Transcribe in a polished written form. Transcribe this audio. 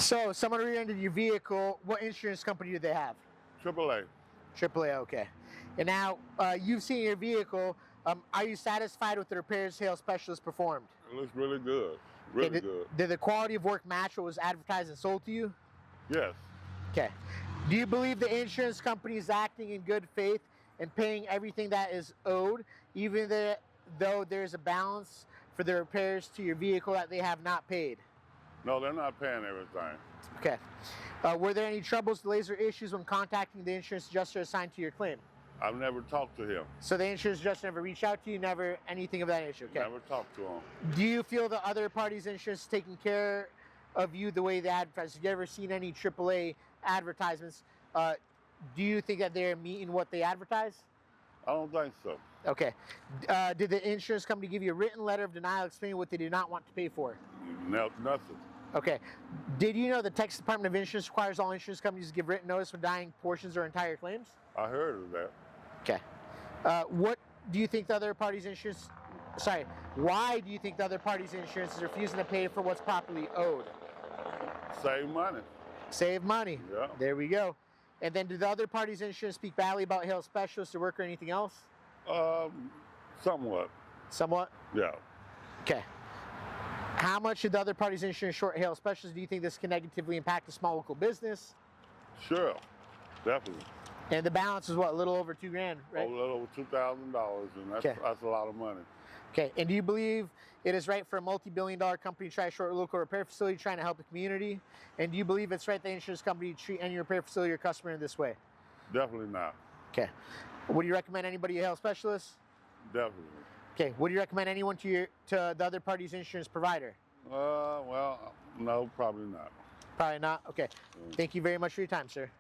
So, someone rear-ended your vehicle. What insurance company do they have? AAA. AAA, okay. And now, you've seen your vehicle. Are you satisfied with the repairs hail specialist performed? It looks really good. Really Okay, good. Did the quality of work match what was advertised and sold to you? Yes. Okay. Do you believe the insurance company is acting in good faith and paying everything that is owed, even though there's a balance for the repairs to your vehicle that they have not paid? No, they're not paying everything. Okay. Were there any troubles, delays, or issues when contacting the insurance adjuster assigned to your claim? I've never talked to him. So the insurance adjuster never reached out to you, never anything of that issue? Okay. Never talked to him. Do you feel the other party's insurance is taking care of you the way they advertise? Have you ever seen any AAA advertisements? Do you think that they're meeting what they advertise? I don't think so. Okay. Did the insurance company give you a written letter of denial explaining what they did not want to pay for? No, nothing. Okay. Did you know the Texas Department of Insurance requires all insurance companies to give written notice when denying portions or entire claims? I heard of that. Okay. What do you think the other party's insurance... Sorry. Why do you think the other party's insurance is refusing to pay for what's properly owed? Save money. Save money. Yeah. There we go. And then did the other party's insurance speak badly about hail specialists or work or anything else? Somewhat. Somewhat? Yeah. Okay. How much did the other party's insurance short hail specialists? Do you think this can negatively impact a small local business? Sure. Definitely. And the balance is what, a little over $2,000, right? A little over $2,000, and Okay. that's a lot of money. Okay. And do you believe it is right for a multi-billion-dollar company to try to short a local repair facility trying to help the community? And do you believe it's right the insurance company to treat any repair facility or customer in this way? Definitely not. Okay. Would you recommend anybody a hail specialist? Definitely. Okay. Would you recommend anyone to the other party's insurance provider? Well, no, probably not. Probably not. Okay. Thank you very much for your time, sir.